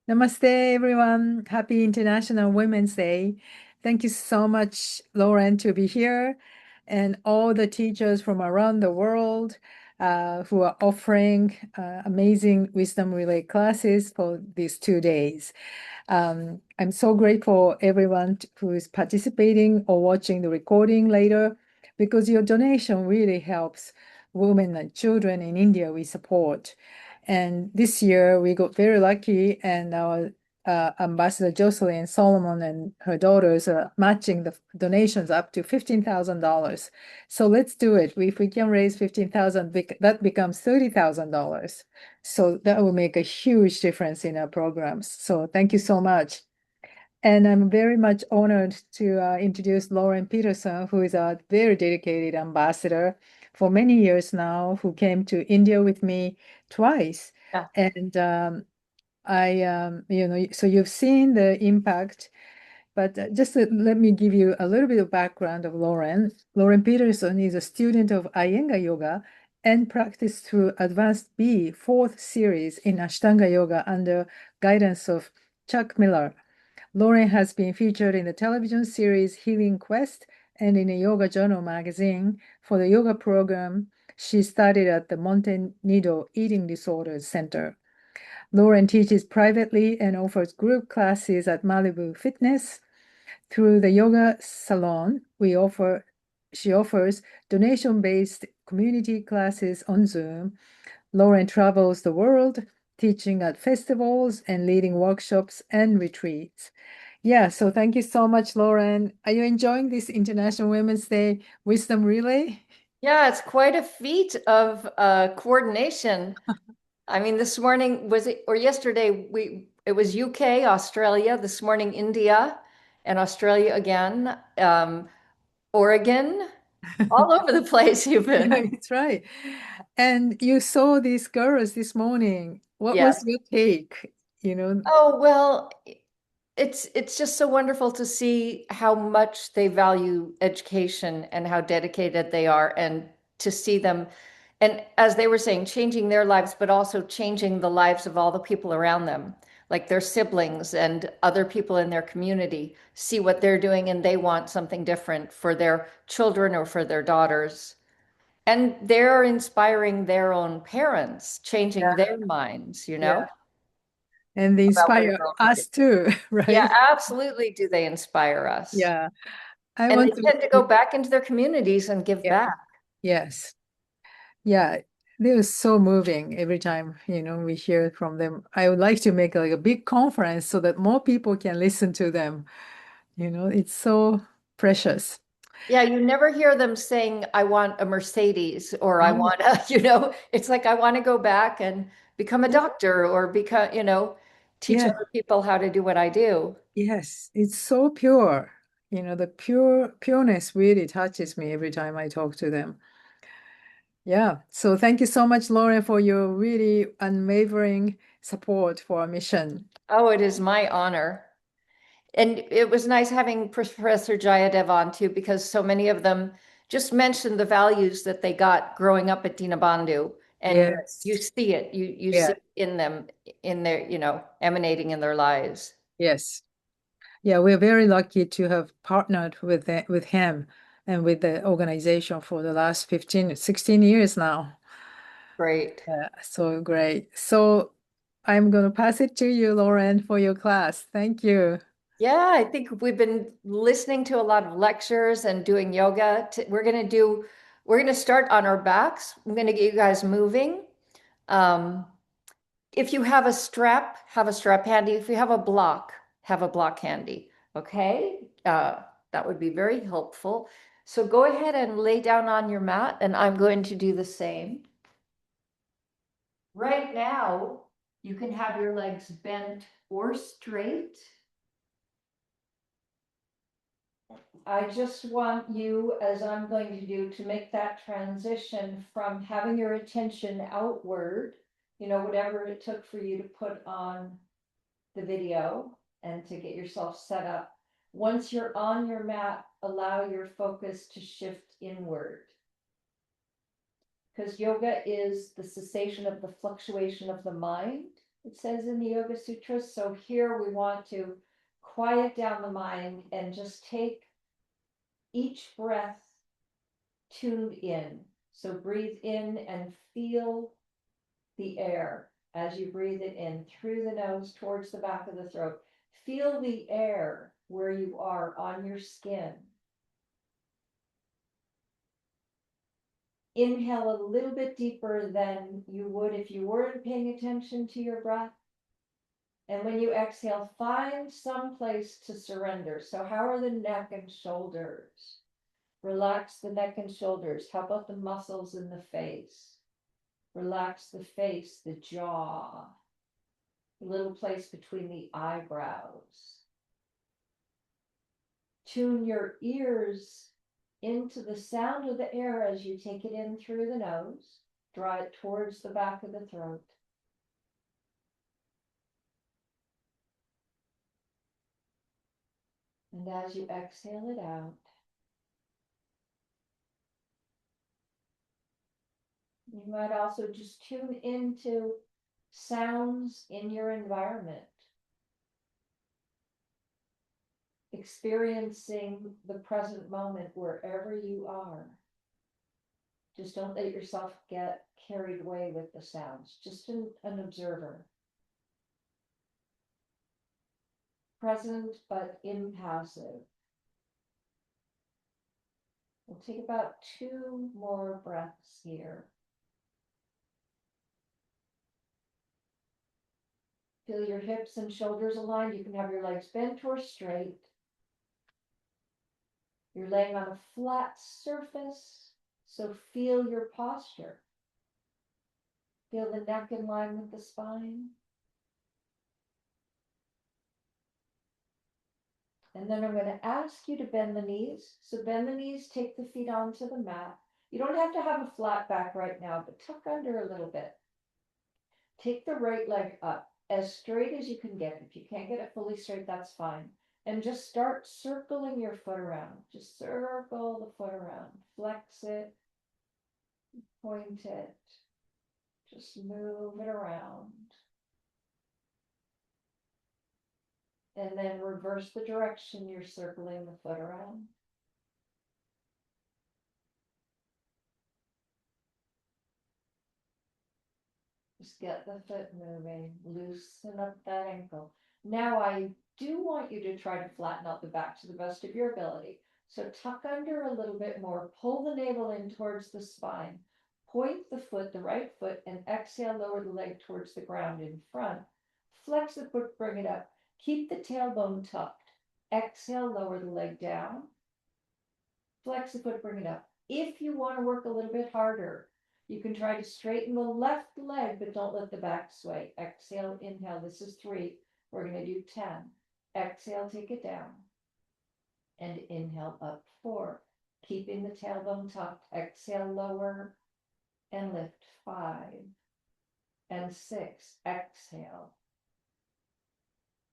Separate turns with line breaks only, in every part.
Namaste, everyone. Happy International Women's Day. Thank you so much, Lauren, to be here, and all the teachers from around the world who are offering amazing wisdom relay classes for these 2 days. I'm so grateful everyone who is participating or watching the recording later, because your donation really helps women and children in India we support. And this year we got very lucky, and our Ambassador Jocelyn Solomon and her daughters are matching the donations up to $15,000. So let's do it. If we can raise 15,000, that becomes $30,000. So that will make a huge difference in our programs. So thank you so much. And I'm very much honored to introduce Lauren Peterson, who is a very dedicated ambassador for many years now, who came to India with me twice.
Yeah.
And so you've seen the impact, but just let me give you a little bit of background of Lauren. Lauren Peterson is a student of Iyengar Yoga and practiced through Advanced B, fourth series in Ashtanga Yoga under guidance of Chuck Miller. Lauren has been featured in the television series Healing Quest and in a Yoga Journal magazine. For the yoga program she studied at the Monte Nido Eating Disorders Center. Lauren teaches privately and offers group classes at Malibu Fitness. Through the yoga salon, she offers donation-based community classes on Zoom. Lauren travels the world, teaching at festivals and leading workshops and retreats. Yeah, so thank you so much, Lauren. Are you enjoying this International Women's Day Wisdom Relay?
Yeah, it's quite a feat of coordination. I mean, this morning was it or yesterday it was UK, Australia, this morning India and Australia again, Oregon, all over the place you've
Yeah,
been.
it's right. And you saw these girls this morning. What was
Yes.
your take? You know,
Oh, well, it's just so wonderful to see how much they value education and how dedicated they are, and to see them, and as they were saying, changing their lives, but also changing the lives of all the people around them, like their siblings and other people in their community see what they're doing and they want something different for their children or for their daughters. And they're inspiring their own parents, changing
yeah,
their minds,
yeah. And they
about what
inspire
it's all about.
us too,
Yeah,
right?
absolutely. Do they inspire us?
Yeah. I
And they
want to,
tend to go back into their communities and give
yeah,
back.
yes. Yeah. They were so moving every time, we hear from them. I would like to make like a big conference so that more people can listen to them. It's so precious.
Yeah, you never hear them saying, I want a Mercedes or I
No.
want a, it's like I want to go back and become a
Yeah.
doctor or become, teach
Yeah.
other people how to do what I do.
Yes. It's so pure. The pureness really touches me every time I talk to them. Yeah. So thank you so much, Lauren, for your really unwavering support for our mission.
Oh, it is my honor. And it was nice having Professor Jayadev on too, because so many of them just mentioned the values that they got growing up at Dinabandhu. And you
Yes.
see it, you see
Yeah.
it in them, in their, emanating in their lives.
Yes. Yeah, we're very lucky to have partnered with him and with the organization for the last 15, 16 years now.
Great.
Yeah, so great. So I'm going to pass it to you, Lauren, for your class. Thank you.
Yeah, I think we've been listening to a lot of lectures and doing yoga. We're going to start on our backs. I'm going to get you guys moving. Um, if you have a strap handy. If you have a block handy. Okay. That would be very helpful. So go ahead and lay down on your mat, and I'm going to do the same. Right now, you can have your legs bent or straight. I just want you, as I'm going to do, to make that transition from having your attention outward, whatever it took for you to put on the video and to get yourself set up. Once you're on your mat, allow your focus to shift inward. Because yoga is the cessation of the fluctuation of the mind. It says in the Yoga Sutras. So here we want to quiet down the mind and just take each breath tuned in. So breathe in and feel the air as you breathe it in through the nose towards the back of the throat. Feel the air where you are on your skin. Inhale a little bit deeper than you would if you weren't paying attention to your breath. And when you exhale, find some place to surrender. So how are the neck and shoulders? Relax the neck and shoulders. How about the muscles in the face? Relax the face, the jaw, a little place between the eyebrows. Tune your ears into the sound of the air as you take it in through the nose. Draw it towards the back of the throat. And as you exhale it out, you might also just tune into sounds in your environment, experiencing the present moment wherever you are. Just don't let yourself get carried away with the sounds, just an observer. Present but impassive. We'll take about 2 more breaths here. Feel your hips and shoulders aligned. You can have your legs bent or straight. You're laying on a flat surface, so feel your posture. Feel the neck in line with the spine. And then I'm going to ask you to bend the knees. So bend the knees, take the feet onto the mat. You don't have to have a flat back right now, but tuck under a little bit. Take the right leg up as straight as you can get. If you can't get it fully straight, that's fine. And just start circling your foot around. Just circle the foot around. Flex it, point it. Just move it around. And then reverse the direction you're circling the foot around. Just get the foot moving, loosen up that ankle. Now I do want you to try to flatten out the back to the best of your ability. So tuck under a little bit more, pull the navel in towards the spine, point the foot, the right foot, and exhale, lower the leg towards the ground in front. Flex the foot, bring it up. Keep the tailbone tucked. Exhale, lower the leg down. Flex the foot, bring it up. If you want to work a little bit harder, you can try to straighten the left leg, but don't let the back sway. Exhale, inhale. This is 3. We're going to do 10. Exhale, take it down. And inhale up 4. Keeping the tailbone tucked. Exhale, lower and lift 5 and 6. Exhale.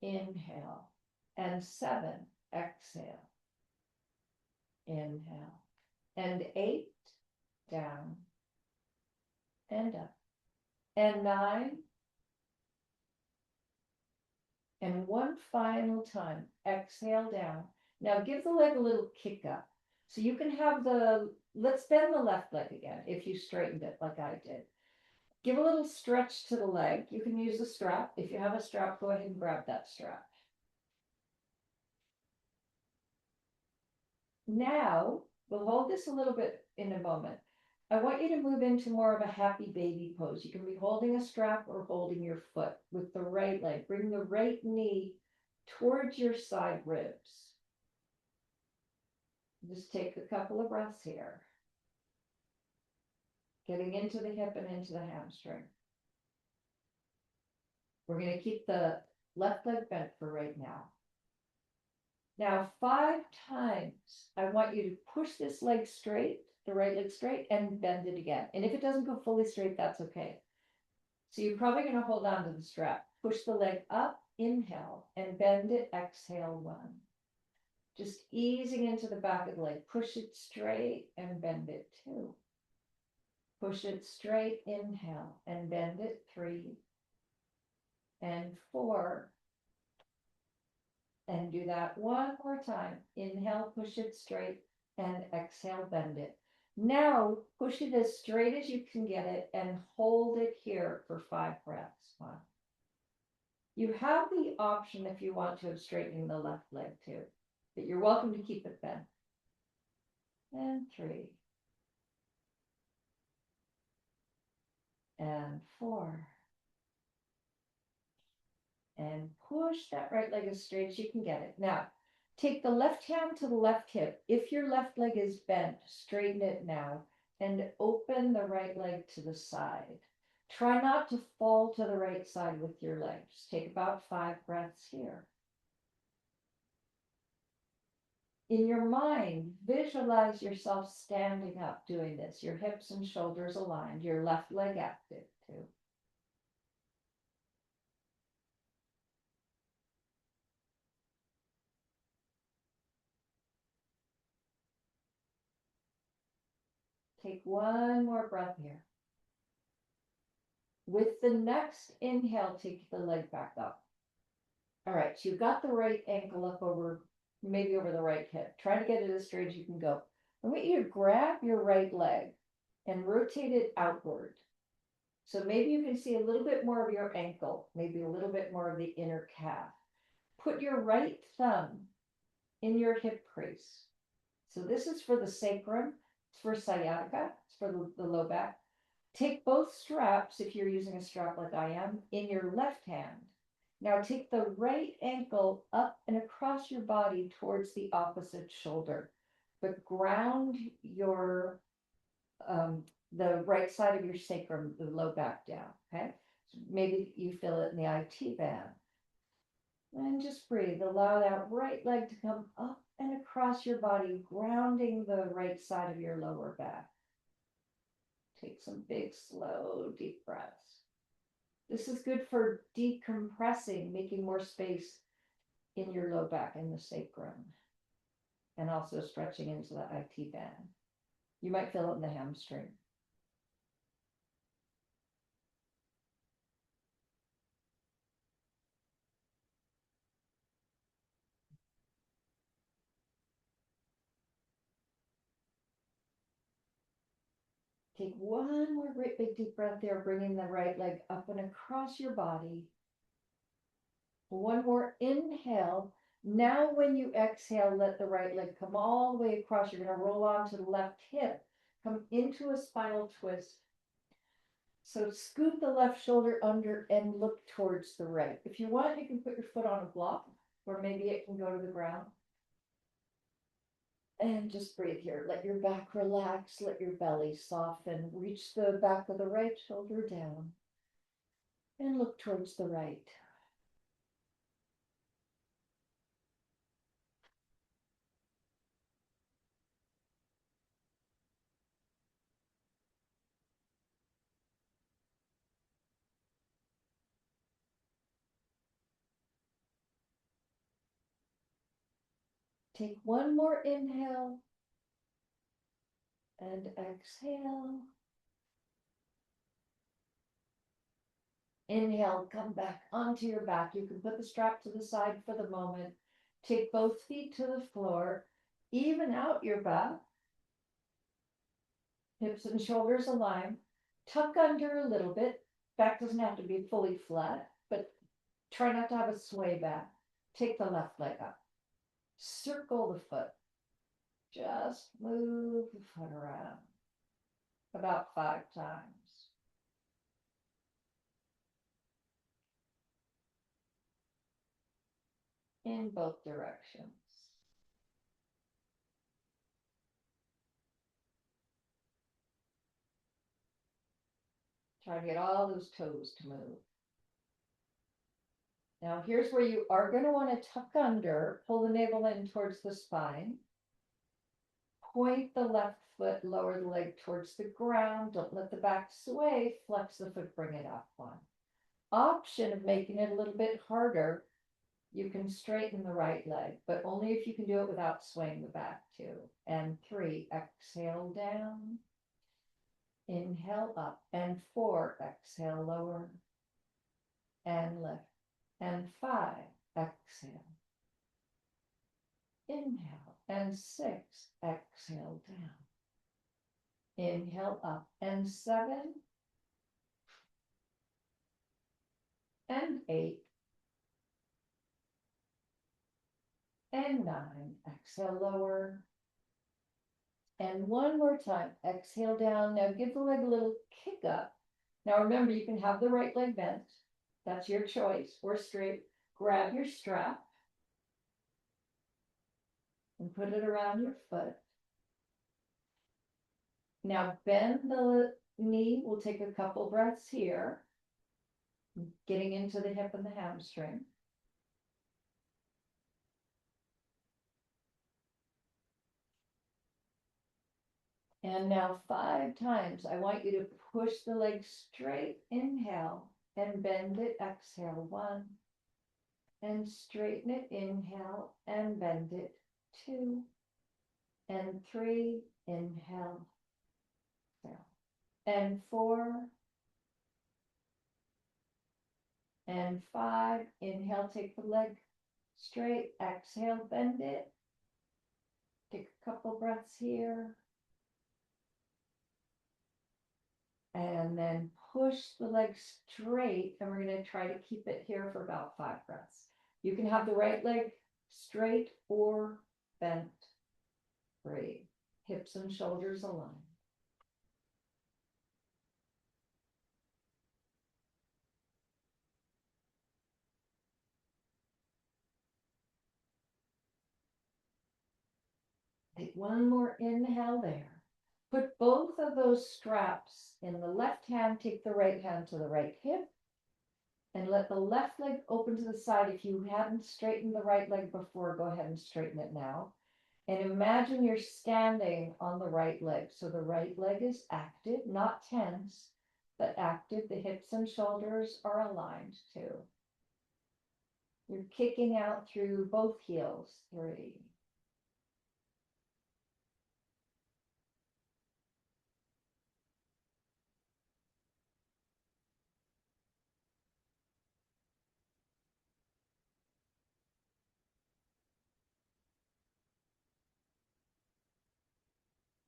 Inhale. And 7. Exhale. Inhale. And 8. Down. And up. And 9. And one final time, exhale down. Now give the leg a little kick up. So you can have let's bend the left leg again if you straightened it like I did. Give a little stretch to the leg. You can use a strap. If you have a strap, go ahead and grab that strap. Now, we'll hold this a little bit in a moment. I want you to move into more of a happy baby pose. You can be holding a strap or holding your foot with the right leg. Bring the right knee towards your side ribs. Just take a couple of breaths here. Getting into the hip and into the hamstring. We're going to keep the left leg bent for right now. Now, 5 times, I want you to push this leg straight, the right leg straight, and bend it again. And if it doesn't go fully straight, that's okay. So you're probably going to hold on to the strap. Push the leg up, inhale, and bend it, exhale 1. Just easing into the back of the leg. Push it straight and bend it 2. Push it straight, inhale, and bend it 3. and 4. And do that one more time. Inhale, push it straight, and exhale, bend it. Now push it as straight as you can get it and hold it here for 5 breaths. 1. You have the option if you want to of straightening the left leg too, but you're welcome to keep it bent. And 3. And 4. And push that right leg as straight as you can get it. Now, take the left hand to the left hip. If your left leg is bent, straighten it now and open the right leg to the side. Try not to fall to the right side with your legs. Take about 5 breaths here. In your mind, visualize yourself standing up doing this, your hips and shoulders aligned, your left leg active too. Take one more breath here. With the next inhale, take the leg back up. All right, so you've got the right ankle up over, maybe over the right hip. Try to get it as straight as you can go. I want you to grab your right leg and rotate it outward. So maybe you can see a little bit more of your ankle, maybe a little bit more of the inner calf. Put your right thumb in your hip crease. So this is for the sacrum, it's for sciatica, it's for the low back. Take both straps, if you're using a strap like I am, in your left hand. Now take the right ankle up and across your body towards the opposite shoulder, but ground your the right side of your sacrum, the low back down, okay? So maybe you feel it in the IT band. And just breathe. Allow that right leg to come up and across your body, grounding the right side of your lower back. Take some big, slow, deep breaths. This is good for decompressing, making more space in your low back and the sacrum, and also stretching into the IT band. You might feel it in the hamstring. Take one more great big deep breath there, bringing the right leg up and across your body. One more inhale. Now when you exhale, let the right leg come all the way across. You're going to roll onto the left hip, come into a spinal twist. So scoot the left shoulder under and look towards the right. If you want, you can put your foot on a block, or maybe it can go to the ground. And just breathe here. Let your back relax, let your belly soften. Reach the back of the right shoulder down and look towards the right. Take one more inhale and exhale. Inhale, come back onto your back. You can put the strap to the side for the moment. Take both feet to the floor. Even out your back. Hips and shoulders aligned. Tuck under a little bit. Back doesn't have to be fully flat, but try not to have a sway back. Take the left leg up. Circle the foot. Just move the foot around about 5 times. In both directions. Try to get all those toes to move. Now here's where you are going to want to tuck under, pull the navel in towards the spine. Point the left foot, lower the leg towards the ground. Don't let the back sway. Flex the foot, bring it up. 1. Option of making it a little bit harder, you can straighten the right leg, but only if you can do it without swaying the back 2. And 3, exhale down. Inhale up. And 4, exhale lower. And lift. and 5. Exhale. Inhale, and 6. Exhale down. Inhale up, and 7. And 8. And 9. Exhale, lower. And one more time, exhale down. Now give the leg a little kick up. Now remember, you can have the right leg bent. That's your choice, or straight. Grab your strap and put it around your foot. Now bend the knee. We'll take a couple breaths here, getting into the hip and the hamstring. And now 5 times, I want you to push the leg straight, inhale, and bend it, exhale, 1. And straighten it, inhale, and bend it, 2. And 3, inhale, exhale. And 4. And 5, inhale, take the leg straight, exhale, bend it. Take a couple breaths here. And then push the leg straight, and we're going to try to keep it here for about 5 breaths. You can have the right leg straight or bent. Great. Hips and shoulders aligned. Take one more inhale there. Put both of those straps in the left hand, take the right hand to the right hip, and let the left leg open to the side. If you hadn't straightened the right leg before, go ahead and straighten it now. And imagine you're standing on the right leg. So the right leg is active, not tense, but active. The hips and shoulders are aligned too. You're kicking out through both heels. 3.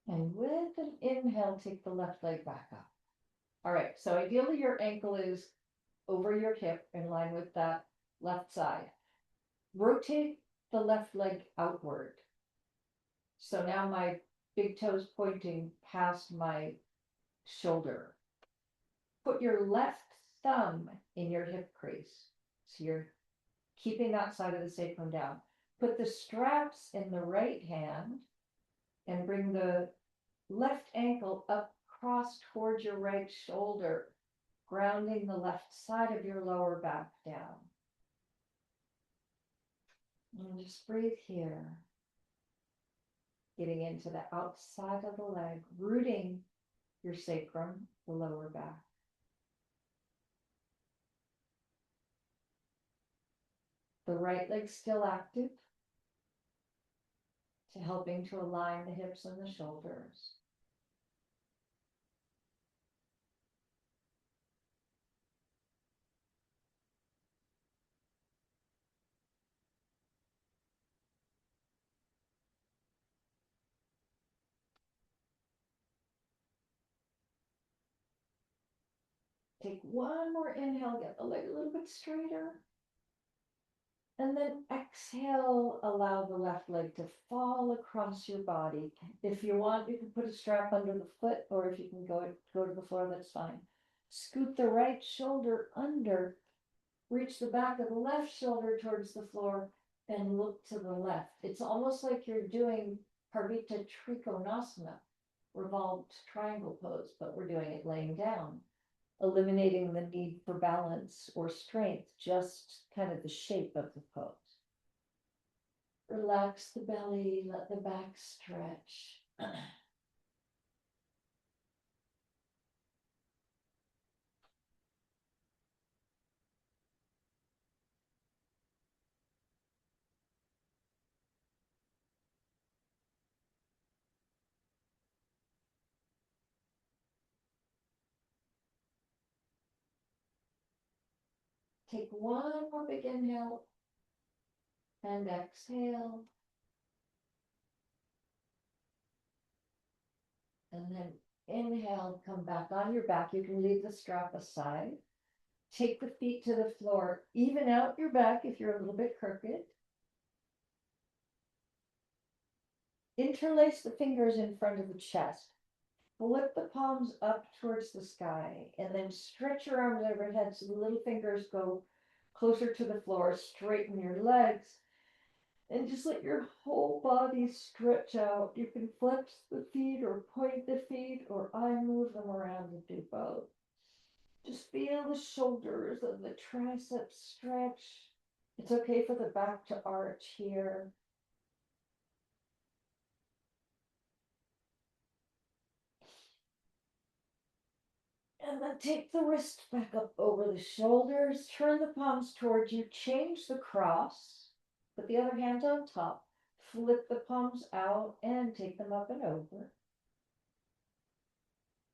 And with an inhale, take the left leg back up. All right, so ideally your ankle is over your hip in line with that left side. Rotate the left leg outward. So now my big toe's pointing past my shoulder. Put your left thumb in your hip crease. So you're keeping that side of the sacrum down. Put the straps in the right hand and bring the left ankle up cross towards your right shoulder, grounding the left side of your lower back down. And just breathe here. Getting into the outside of the leg, rooting your sacrum, the lower back. The right leg still active, to helping to align the hips and the shoulders. Take one more inhale, get the leg a little bit straighter. And then exhale, allow the left leg to fall across your body. If you want, you can put a strap under the foot, or if you can go to the floor, that's fine. Scoot the right shoulder under, reach the back of the left shoulder towards the floor, and look to the left. It's almost like you're doing Parvita Trikonasana, revolved triangle pose, but we're doing it laying down, eliminating the need for balance or strength, just kind of the shape of the pose. Relax the belly, let the back stretch. Take one more big inhale and exhale. And then inhale, come back on your back. You can leave the strap aside. Take the feet to the floor. Even out your back if you're a little bit crooked. Interlace the fingers in front of the chest. Flip the palms up towards the sky and then stretch your arms overhead so the little fingers go closer to the floor. Straighten your legs and just let your whole body stretch out. You can flex the feet or point the feet, or I move them around and do both. Just feel the shoulders and the triceps stretch. It's okay for the back to arch here. And then take the wrist back up over the shoulders, turn the palms towards you, change the cross, put the other hand on top, flip the palms out and take them up and over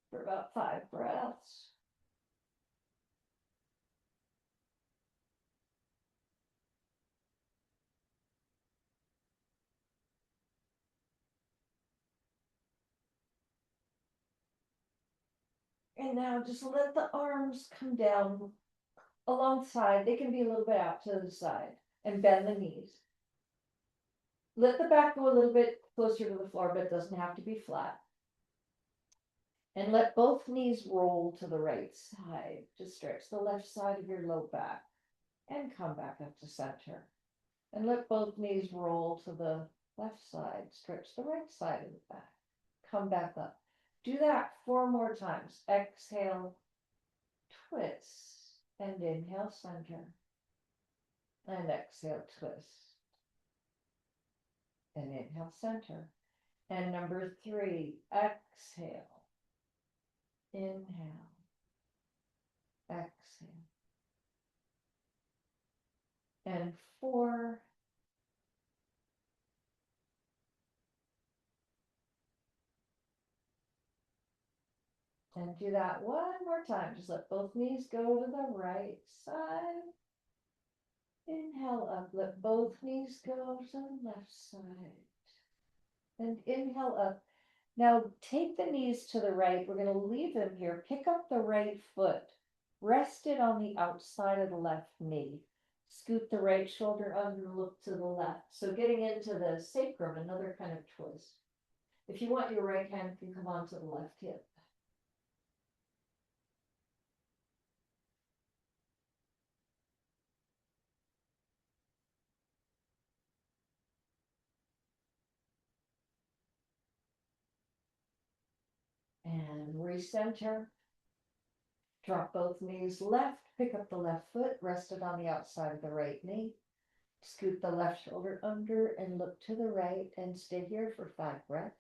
for about 5 breaths. And now just let the arms come down alongside. They can be a little bit out to the side and bend the knees. Let the back go a little bit closer to the floor, but it doesn't have to be flat. And let both knees roll to the right side. Just stretch the left side of your low back and come back up to center. And let both knees roll to the left side. Stretch the right side of the back. Come back up. Do that 4 more times. Exhale, twist, and inhale, center. And exhale, twist. And inhale, center. And number 3, exhale. Inhale. Exhale. And 4. And do that 1 more time. Just let both knees go to the right side. Inhale up. Let both knees go to the left side. And inhale up. Now take the knees to the right. We're going to leave them here. Pick up the right foot. Rest it on the outside of the left knee. Scoot the right shoulder under and look to the left. So getting into the sacrum, another kind of twist. If you want, your right hand can come onto the left hip. And recenter. Drop both knees left, pick up the left foot, rest it on the outside of the right knee. Scoot the left shoulder under and look to the right and stay here for 5 breaths.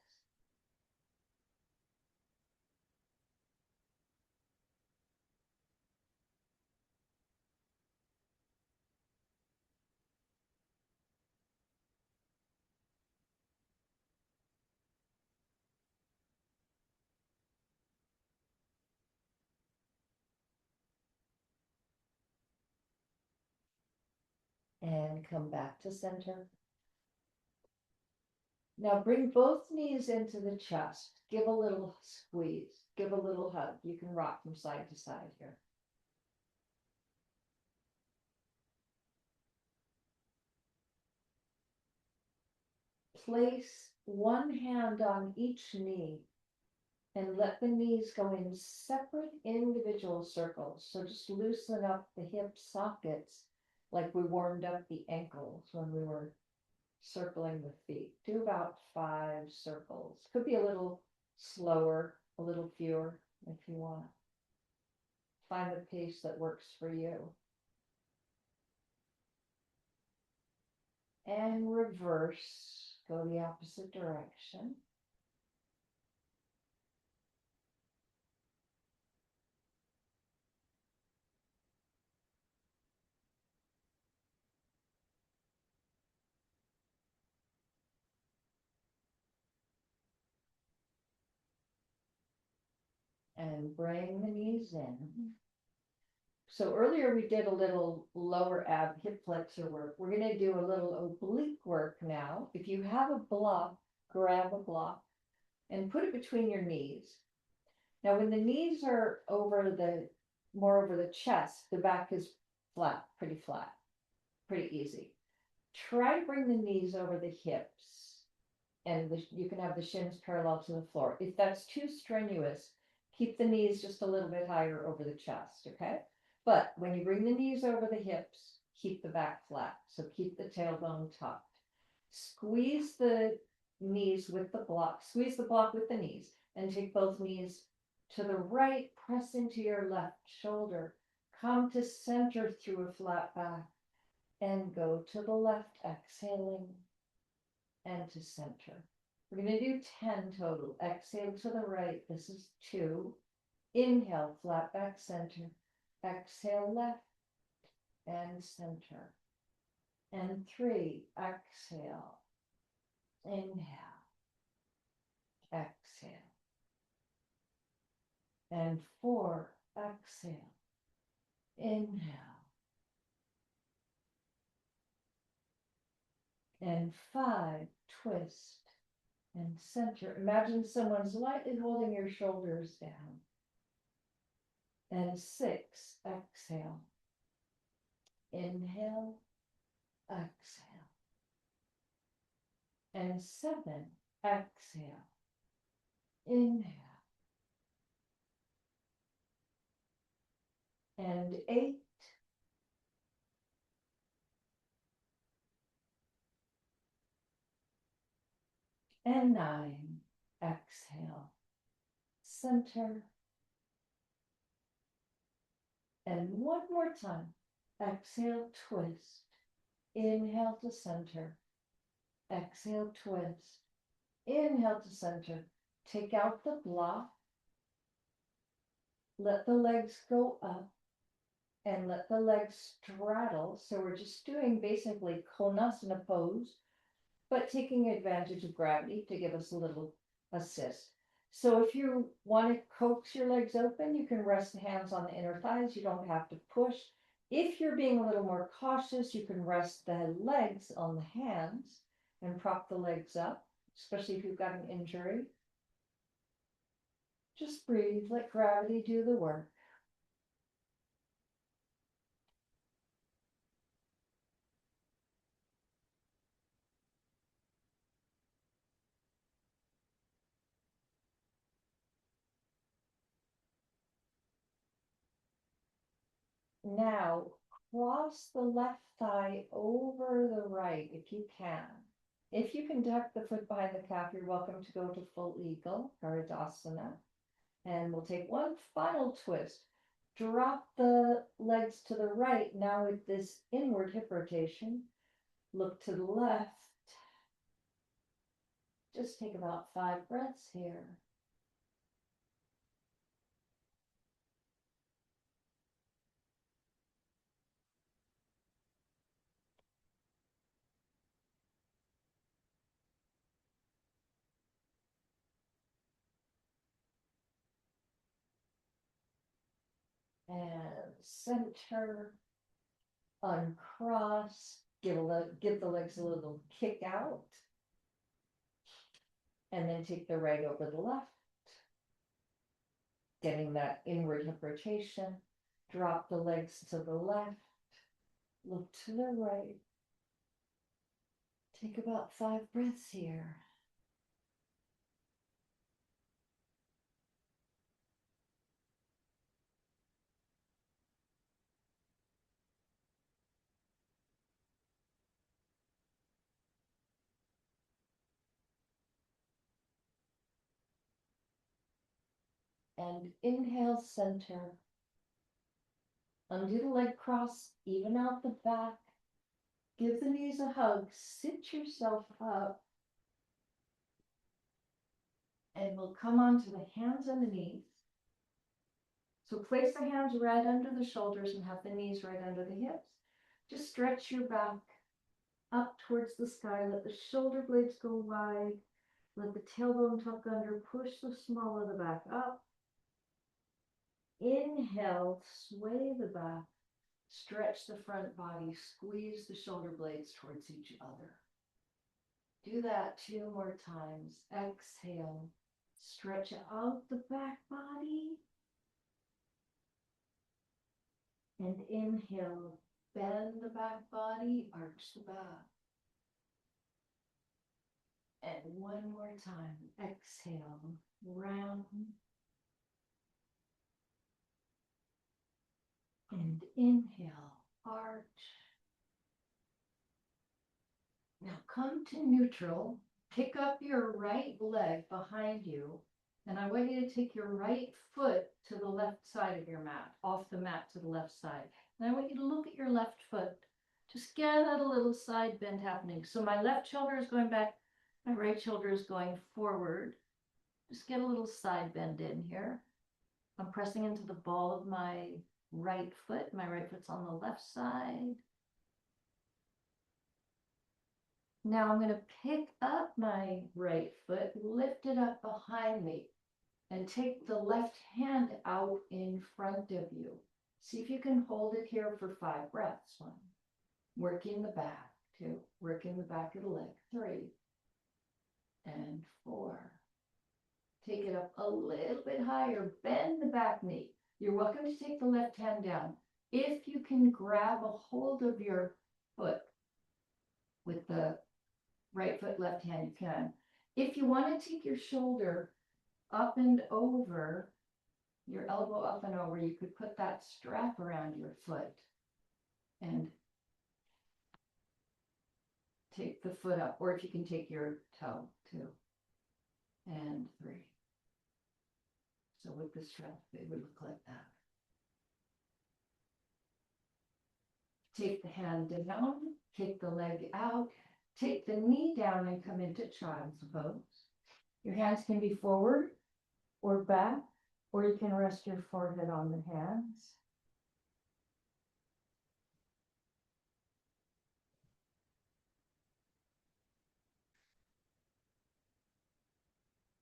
And come back to center. Now bring both knees into the chest. Give a little squeeze. Give a little hug. You can rock from side to side here. Place one hand on each knee and let the knees go in separate individual circles. So just loosen up the hip sockets like we warmed up the ankles when we were circling the feet. Do about 5 circles. Could be a little slower, a little fewer if you want. Find the pace that works for you. And reverse, go the opposite direction. And bring the knees in. So earlier we did a little lower ab hip flexor work. We're going to do a little oblique work now. If you have a block, grab a block and put it between your knees. Now, when the knees are more over the chest, the back is flat, pretty easy. Try to bring the knees over the hips, and you can have the shins parallel to the floor. If that's too strenuous, keep the knees just a little bit higher over the chest, okay? But when you bring the knees over the hips, keep the back flat. So keep the tailbone tucked. Squeeze the knees with the block, squeeze the block with the knees, and take both knees to the right, press into your left shoulder. Come to center through a flat back and go to the left, exhaling and to center. We're going to do 10 total. Exhale to the right. This is 2. Inhale, flat back center. Exhale, left and center. And 3, exhale. Inhale, exhale. And 4, exhale. Inhale. And 5, twist and center. Imagine someone's lightly holding your shoulders down. And 6, exhale. Inhale, exhale. And 7, exhale. Inhale. And 8, and 9, exhale. Center. And one more time. Exhale, twist. Inhale to center. Exhale, twist. Inhale to center. Take out the block. Let the legs go up and let the legs straddle. So we're just doing basically konasana pose, but taking advantage of gravity to give us a little assist. So if you want to coax your legs open, you can rest the hands on the inner thighs. You don't have to push. If you're being a little more cautious, you can rest the legs on the hands and prop the legs up, especially if you've got an injury. Just breathe, let gravity do the work. Now, cross the left thigh over the right if you can. If you can duck the foot behind the calf, you're welcome to go to full eagle, Ardhasana. And we'll take one final twist. Drop the legs to the right. Now with this inward hip rotation, look to the left. Just take about 5 breaths here. And center, uncross, give the legs a little kick out. And then take the right over the left. Getting that inward hip rotation. Drop the legs to the left. Look to the right. Take about 5 breaths here. And inhale, center. Undo the leg cross, even out the back. Give the knees a hug, sit yourself up. And we'll come onto the hands and the knees. So place the hands right under the shoulders and have the knees right under the hips. Just stretch your back up towards the sky. Let the shoulder blades go wide. Let the tailbone tuck under. Push the small of the back up. inhale, sway the back, stretch the front body, squeeze the shoulder blades towards each other. Do that 2 more times. Exhale, stretch out the back body. And inhale, bend the back body, arch the back. And 1 more time. Exhale, round. And inhale, arch. Now come to neutral. Pick up your right leg behind you. And I want you to take your right foot to the left side of your mat, off the mat to the left side. And I want you to look at your left foot. Just get a little side bend happening. So my left shoulder is going back, my right shoulder is going forward. Just get a little side bend in here. I'm pressing into the ball of my right foot. My right foot's on the left side. Now I'm going to pick up my right foot, lift it up behind me, and take the left hand out in front of you. See if you can hold it here for 5 breaths. 1. Working the back. 2. Working the back of the leg. 3. And 4. Take it up a little bit higher. Bend the back knee. You're welcome to take the left hand down. If you can grab a hold of your foot with the right foot, left hand, you can. If you want to take your shoulder up and over, your elbow up and over, you could put that strap around your foot and take the foot up, or if you can take your toe, 2 and 3. So with the strap, it would look like that. Take the hand down, kick the leg out, take the knee down and come into child's pose. Your hands can be forward or back, or you can rest your forehead on the hands.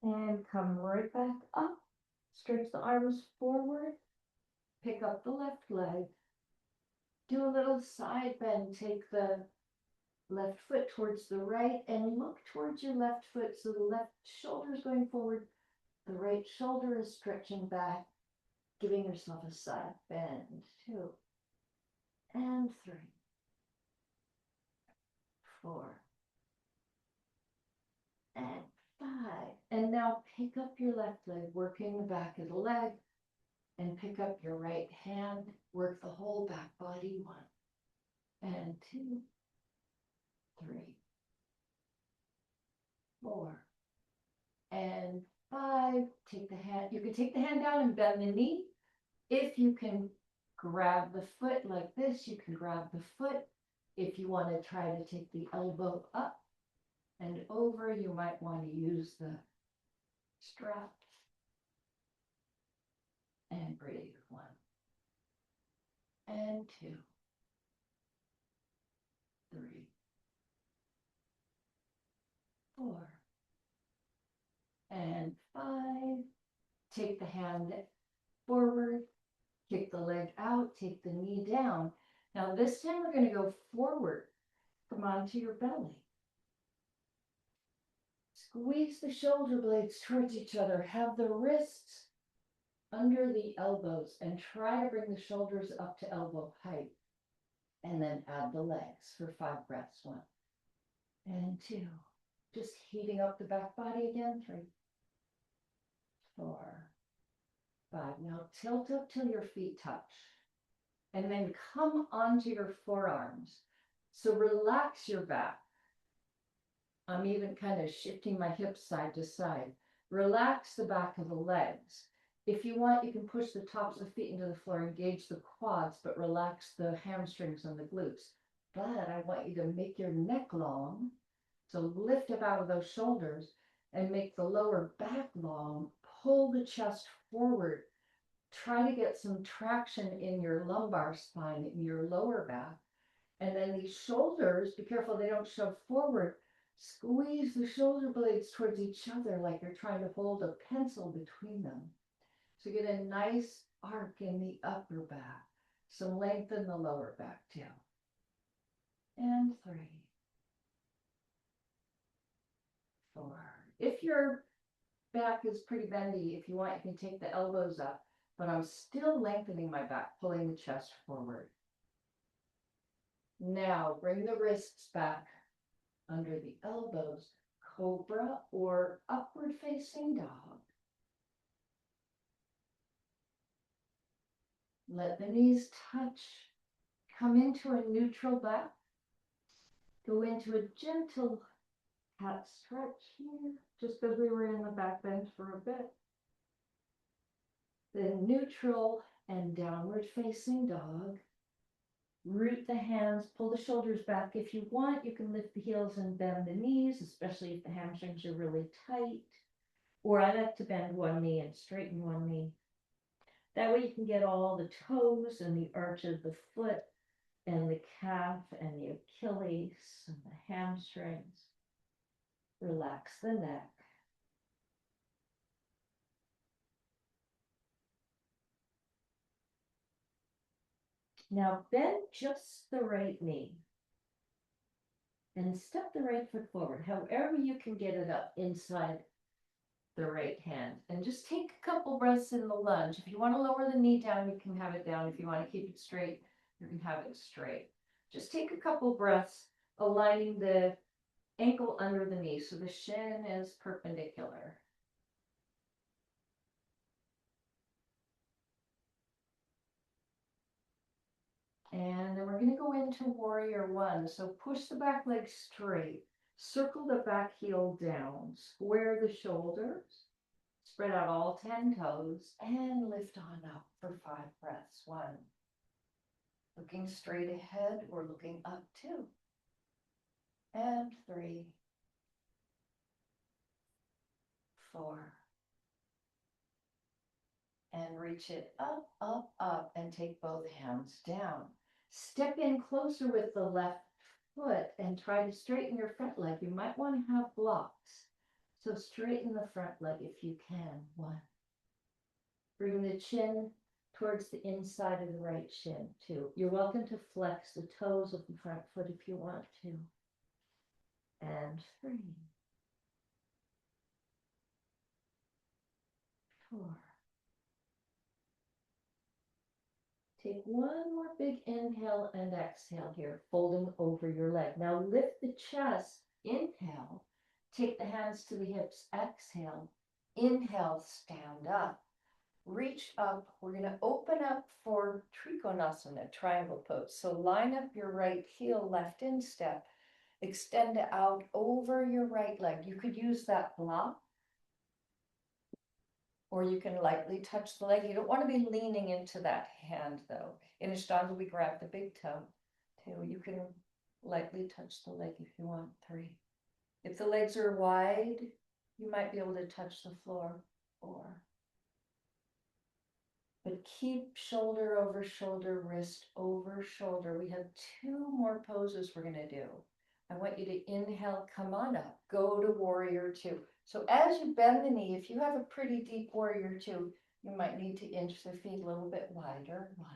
And come right back up. Stretch the arms forward. Pick up the left leg. Do a little side bend. Take the left foot towards the right and look towards your left foot. So the left shoulder is going forward. The right shoulder is stretching back, giving yourself a side bend. 2 and 3, 4 and 5. And now pick up your left leg, working the back of the leg, and pick up your right hand, work the whole back body. 1 and 2, 3, 4 and 5. Take the hand, you can take the hand down and bend the knee. If you can grab the foot like this, you can grab the foot. If you want to try to take the elbow up and over, you might want to use the strap. And breathe. 1 and 2, 3, 4 and 5. Take the hand forward, kick the leg out, take the knee down. Now this time we're going to go forward. Come onto your belly. Squeeze the shoulder blades towards each other. Have the wrists under the elbows and try to bring the shoulders up to elbow height. And then add the legs for 5 breaths. 1 and 2. Just heating up the back body again. 3, 4, 5. Now tilt up till your feet touch. And then come onto your forearms. So relax your back. I'm even kind of shifting my hips side to side. Relax the back of the legs. If you want, you can push the tops of the feet into the floor, engage the quads, but relax the hamstrings and the glutes. But I want you to make your neck long. So lift up out of those shoulders and make the lower back long. Pull the chest forward. Try to get some traction in your lumbar spine, in your lower back. And then these shoulders, be careful they don't shove forward. Squeeze the shoulder blades towards each other like you're trying to hold a pencil between them. So get a nice arc in the upper back. So lengthen the lower back too. And 3, 4. If your back is pretty bendy, if you want, you can take the elbows up, but I'm still lengthening my back, pulling the chest forward. Now bring the wrists back under the elbows, cobra or upward facing dog. Let the knees touch. Come into a neutral back. Go into a gentle cat stretch here, just because we were in the back bench for a bit. Then neutral and downward facing dog. Root the hands, pull the shoulders back. If you want, you can lift the heels and bend the knees, especially if the hamstrings are really tight. Or I like to bend one knee and straighten one knee. That way you can get all the toes and the arch of the foot and the calf and the Achilles and the hamstrings. Relax the neck. Now bend just the right knee and step the right foot forward, however you can get it up inside the right hand. And just take a couple breaths in the lunge. If you want to lower the knee down, you can have it down. If you want to keep it straight, you can have it straight. Just take a couple breaths, aligning the ankle under the knee so the shin is perpendicular. And then we're going to go into warrior one. So push the back leg straight, circle the back heel down, square the shoulders, spread out all 10 toes, and lift on up for 5 breaths. 1. Looking straight ahead or looking up 2. And 3, 4. And reach it up, up, up, and take both hands down. Step in closer with the left foot and try to straighten your front leg. You might want to have blocks. So straighten the front leg if you can. 1. Bring the chin towards the inside of the right shin. 2. You're welcome to flex the toes of the front foot if you want to. And 3, 4. Take one more big inhale and exhale here, folding over your leg. Now lift the chest, inhale, take the hands to the hips, exhale, inhale, stand up, reach up. We're going to open up for Trikonasana, triangle pose. So line up your right heel, left instep, extend out over your right leg. You could use that block, or you can lightly touch the leg. You don't want to be leaning into that hand though. In Ashtanga, we grab the big toe too. You can lightly touch the leg if you want. 3. If the legs are wide, you might be able to touch the floor. 4. But keep shoulder over shoulder, wrist over shoulder. We have 2 more poses we're going to do. I want you to inhale, come on up, go to warrior 2. So as you bend the knee, if you have a pretty deep warrior 2, you might need to inch the feet a little bit wider. 1.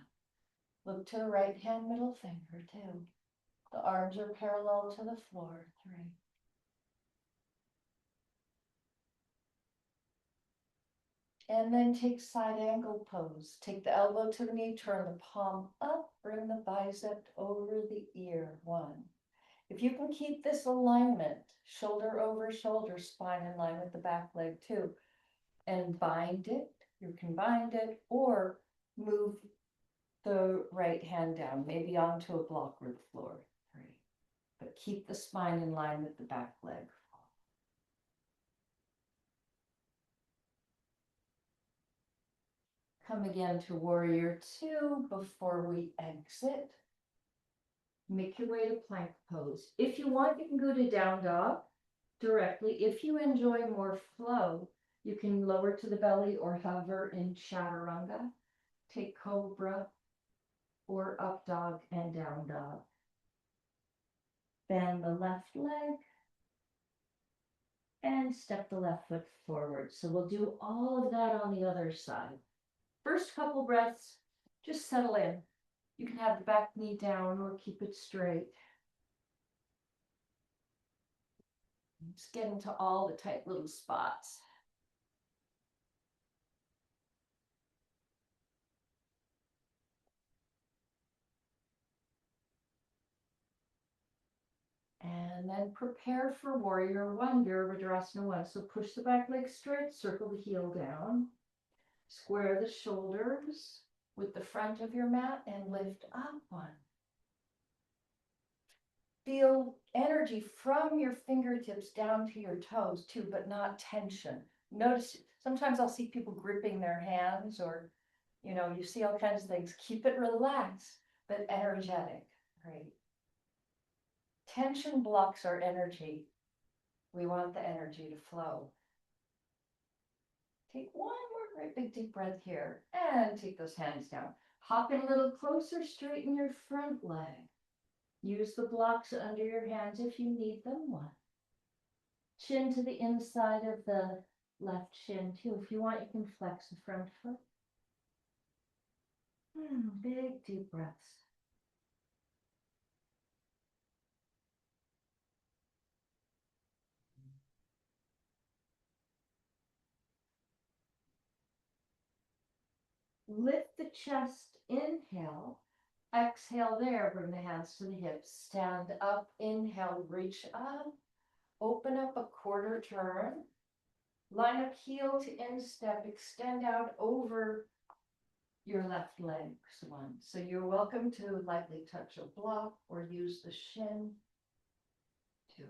Look to the right hand middle finger. 2. The arms are parallel to the floor. 3. And then take side angle pose. Take the elbow to the knee, turn the palm up, bring the bicep over the ear. 1. If you can keep this alignment, shoulder over shoulder, spine in line with the back leg 2, and bind it, you can bind it, or move the right hand down, maybe onto a block or the floor. 3. But keep the spine in line with the back leg. Come again to warrior 2 before we exit. Make your way to plank pose. If you want, you can go to down dog directly. If you enjoy more flow, you can lower to the belly or hover in chaturanga. Take cobra or up dog and down dog. Bend the left leg and step the left foot forward. So we'll do all of that on the other side. First couple breaths, just settle in. You can have the back knee down or keep it straight. Just get into all the tight little spots. And then prepare for warrior one, Virabhadrasana one. So push the back leg straight, circle the heel down, square the shoulders with the front of your mat and lift up one. Feel energy from your fingertips down to your toes too, but not tension. Notice sometimes I'll see people gripping their hands or, you see all kinds of things. Keep it relaxed, but energetic, right? Tension blocks our energy. We want the energy to flow. Take one more great big deep breath here and take those hands down. Hop in a little closer, straighten your front leg. Use the blocks under your hands if you need them. One. Chin to the inside of the left shin too. If you want, you can flex the front foot. Big deep breaths. Lift the chest, inhale. Exhale there, bring the hands to the hips. Stand up, inhale, reach up. Open up a quarter turn. Line up heel to instep, extend out over your left leg. One. So you're welcome to lightly touch a block or use the shin. Two.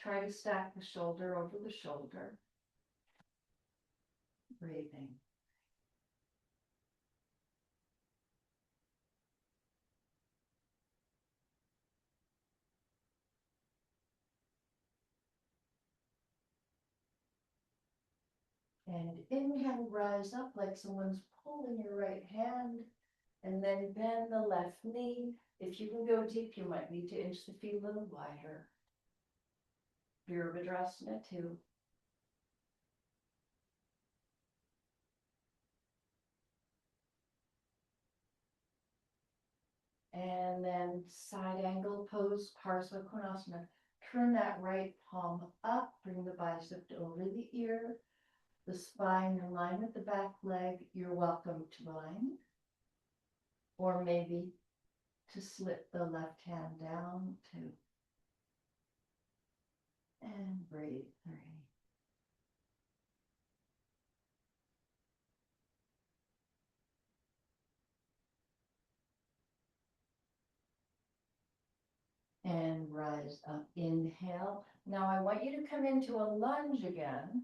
Try to stack the shoulder over the shoulder. Breathing. And inhale, rise up like someone's pulling your right hand. And then bend the left knee. If you can go deep, you might need to inch the feet a little wider. Virabhadrasana 2. And then side angle pose, Parsva Konasana. Turn that right palm up, bring the bicep over the ear, the spine in line with the back leg. You're welcome to bind, or maybe to slip the left hand down too. And breathe 3. And rise up, inhale. Now I want you to come into a lunge again.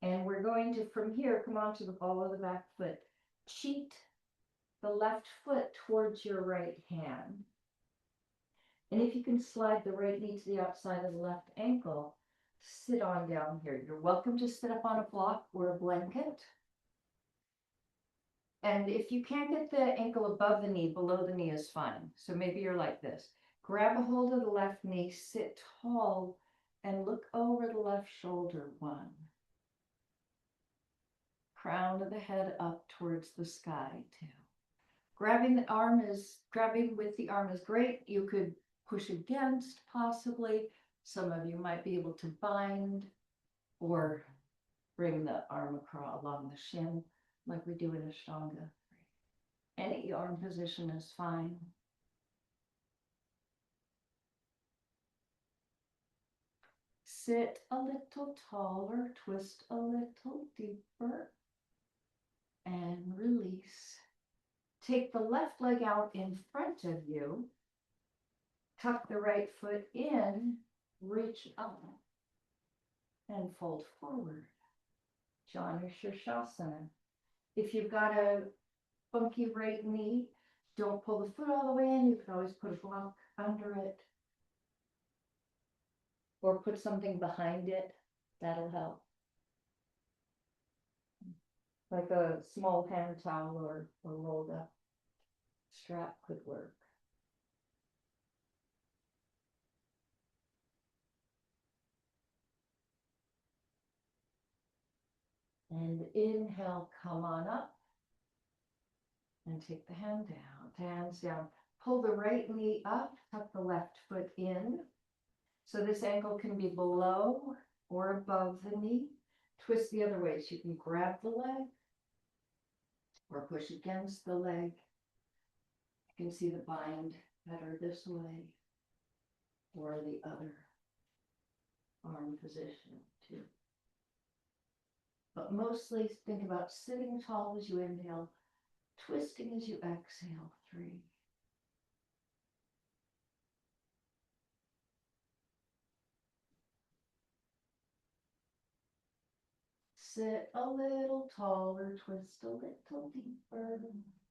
And we're going to, from here, come onto the ball of the back foot. Cheat the left foot towards your right hand. And if you can slide the right knee to the outside of the left ankle, sit on down here. You're welcome to sit up on a block or a blanket. And if you can't get the ankle above the knee, below the knee is fine. So maybe you're like this. Grab a hold of the left knee, sit tall, and look over the left shoulder. 1. Crown of the head up towards the sky. 2. Grabbing with the arm is great. You could push against, possibly. Some of you might be able to bind or bring the arm across along the shin like we do in Ashtanga. Any arm position is fine. Sit a little taller, twist a little deeper, and release. Take the left leg out in front of you. Tuck the right foot in, reach up, and fold forward. Janu Shirshasana. If you've got a funky right knee, don't pull the foot all the way in. You can always put a block under it or put something behind it. That'll help. Like a small hand towel or rolled up strap could work. And inhale, come on up. And take the hand down, hands down. Pull the right knee up, tuck the left foot in. So this ankle can be below or above the knee. Twist the other way, so you can grab the leg or push against the leg. You can see the bind better this way or the other arm position too. But mostly think about sitting tall as you inhale, twisting as you exhale. 3. Sit a little taller, twist a little deeper,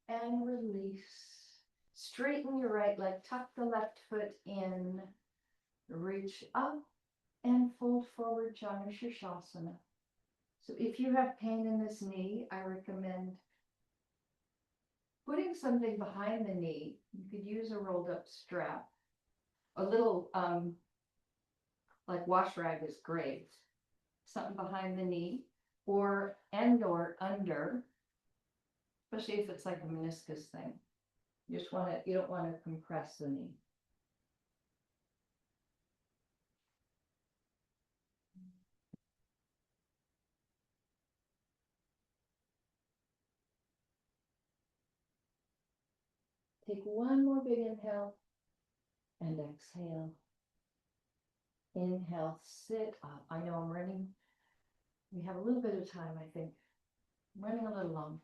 and release. Straighten your right leg, tuck the left foot in, reach up and fold forward, Janu Shirshasana. So if you have pain in this knee, I recommend putting something behind the knee. You could use a rolled up strap. A little like wash rag is great. Something behind the knee or under, especially if it's like a meniscus thing. You don't want to compress the knee. Take one more big inhale and exhale. Inhale, sit up. I know I'm running. We have a little bit of time, I think. I'm running a little long.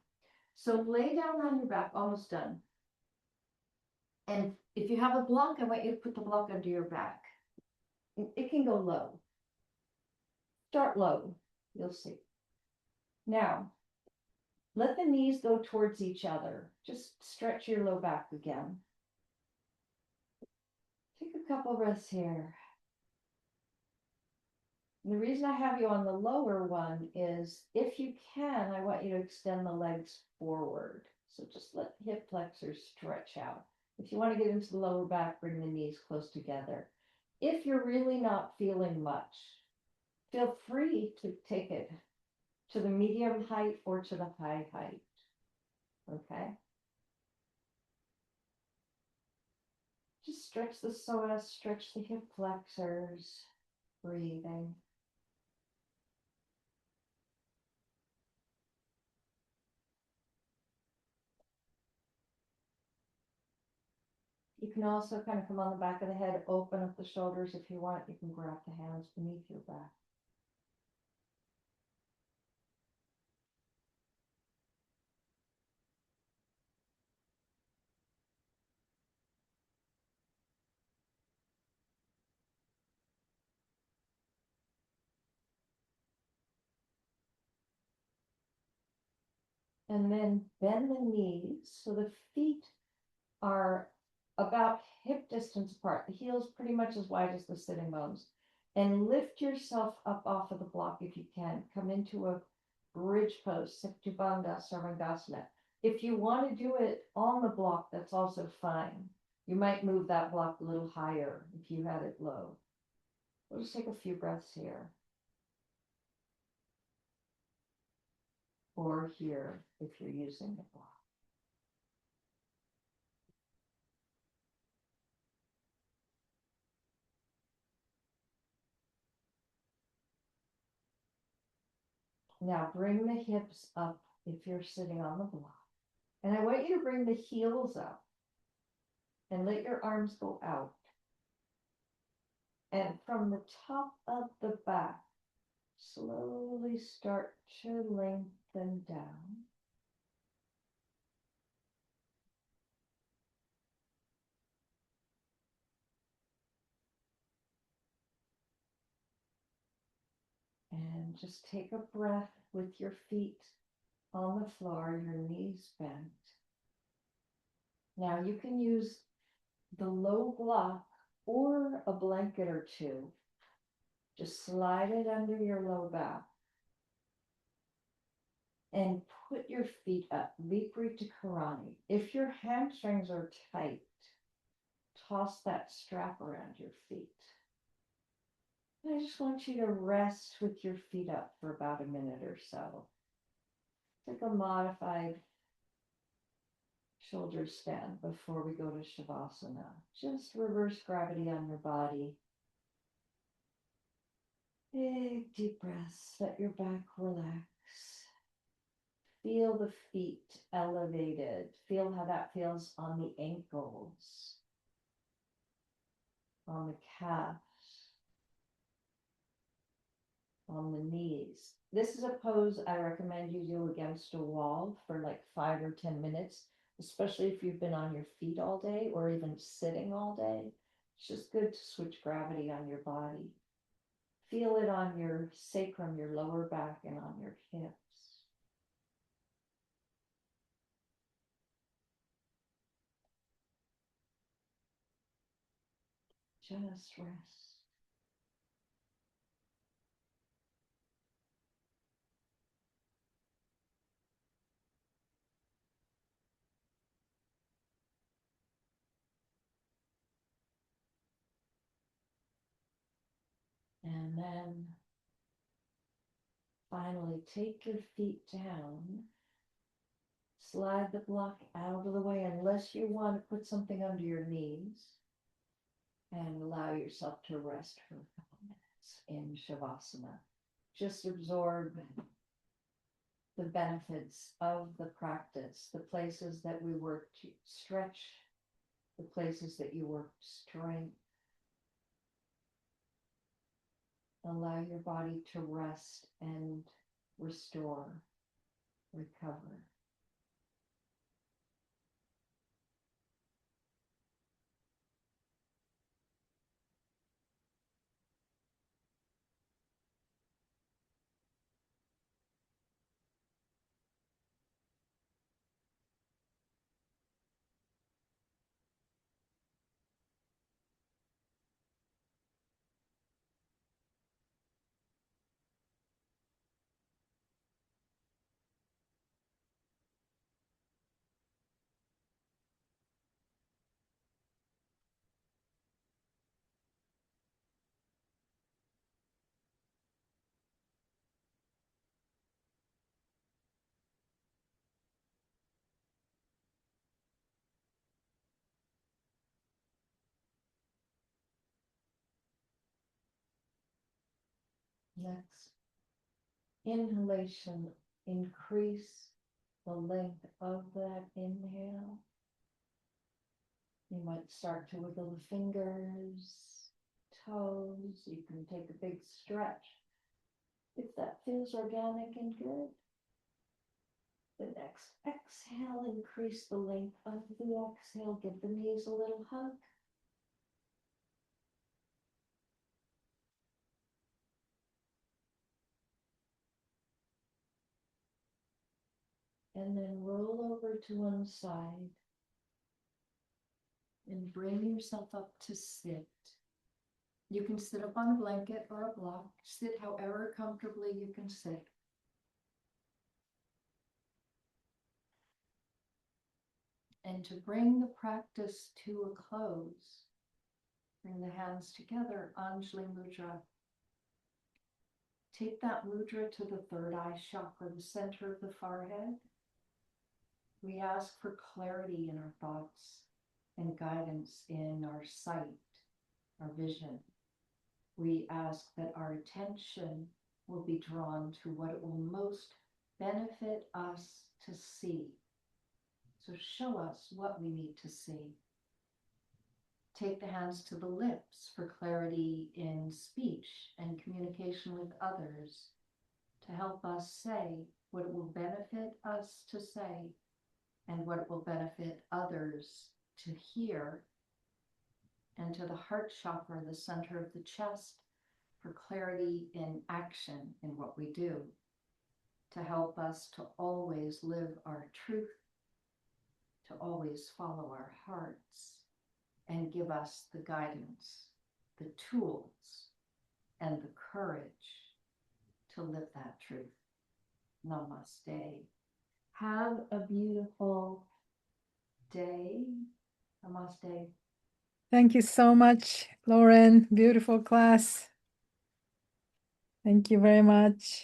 So lay down on your back, almost done. And if you have a block, I want you to put the block under your back. It can go low. Start low, you'll see. Now, let the knees go towards each other. Just stretch your low back again. Take a couple breaths here. And the reason I have you on the lower one is if you can, I want you to extend the legs forward. So just let the hip flexors stretch out. If you want to get into the lower back, bring the knees close together. If you're really not feeling much, feel free to take it to the medium height or to the high height. Okay? Just stretch the psoas, stretch the hip flexors, breathing. You can also kind of come on the back of the head, open up the shoulders if you want. You can grab the hands beneath your back. And then bend the knees so the feet are about hip distance apart. The heel's pretty much as wide as the sitting bones. And lift yourself up off of the block if you can. Come into a bridge pose, Sektubandha Sarvangasana. If you want to do it on the block, that's also fine. You might move that block a little higher if you had it low. We'll just take a few breaths here. Or here if you're using the block. Now bring the hips up if you're sitting on the block. And I want you to bring the heels up and let your arms go out. And from the top of the back, slowly start to lengthen down. And just take a breath with your feet on the floor, your knees bent. Now you can use the low block or a blanket or two. Just slide it under your low back and put your feet up, Viparita Karani. If your hamstrings are tight, toss that strap around your feet. And I just want you to rest with your feet up for about a minute or so. Take a modified shoulders stand before we go to Shavasana. Just reverse gravity on your body. Big deep breaths. Let your back relax. Feel the feet elevated. Feel how that feels on the ankles, on the calves, on the knees. This is a pose I recommend you do against a wall for like 5 or 10 minutes, especially if you've been on your feet all day or even sitting all day. It's just good to switch gravity on your body. Feel it on your sacrum, your lower back, and on your hips. Just rest. And then finally take your feet down. Slide the block out of the way unless you want to put something under your knees. And allow yourself to rest for a couple minutes in Shavasana. Just absorb the benefits of the practice, the places that we work to stretch, the places that you work strength. Allow your body to rest and restore, recover. Next, inhalation, increase the length of that inhale. You might start to wiggle the fingers, toes. You can take a big stretch if that feels organic and good. The next exhale, increase the length of the exhale. Give the knees a little hug. And then roll over to one side and bring yourself up to sit. You can sit up on a blanket or a block. Sit however comfortably you can sit. And to bring the practice to a close, bring the hands together, Anjali Mudra. Take that mudra to the third eye chakra, the center of the forehead. We ask for clarity in our thoughts and guidance in our sight, our vision. We ask that our attention will be drawn to what it will most benefit us to see. So show us what we need to see. Take the hands to the lips for clarity in speech and communication with others, to help us say what it will benefit us to say and what it will benefit others to hear. And to the heart chakra, the center of the chest, for clarity in action in what we do, to help us to always live our truth, to always follow our hearts, and give us the guidance, the tools, and the courage to live that truth. Namaste. Have a beautiful day. Namaste.
Thank you so much, Lauren. Beautiful class. Thank you very much.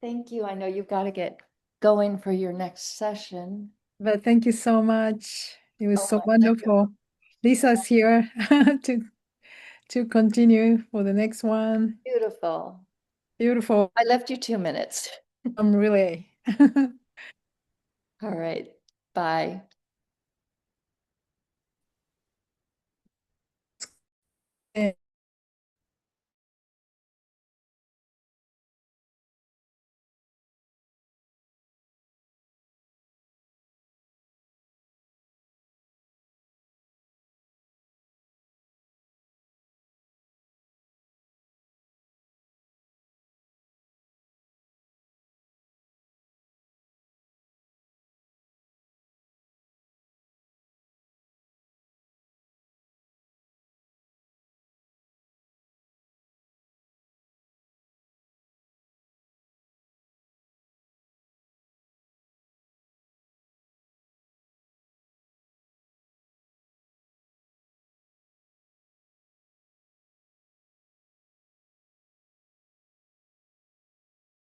Thank you. I know you've got to get going for your next session.
But thank you so much. It was
Oh,
so
my pleasure.
wonderful. Lisa's here to continue for the next one.
Beautiful.
Beautiful.
I left you 2 minutes.
I'm really.
All right. Bye.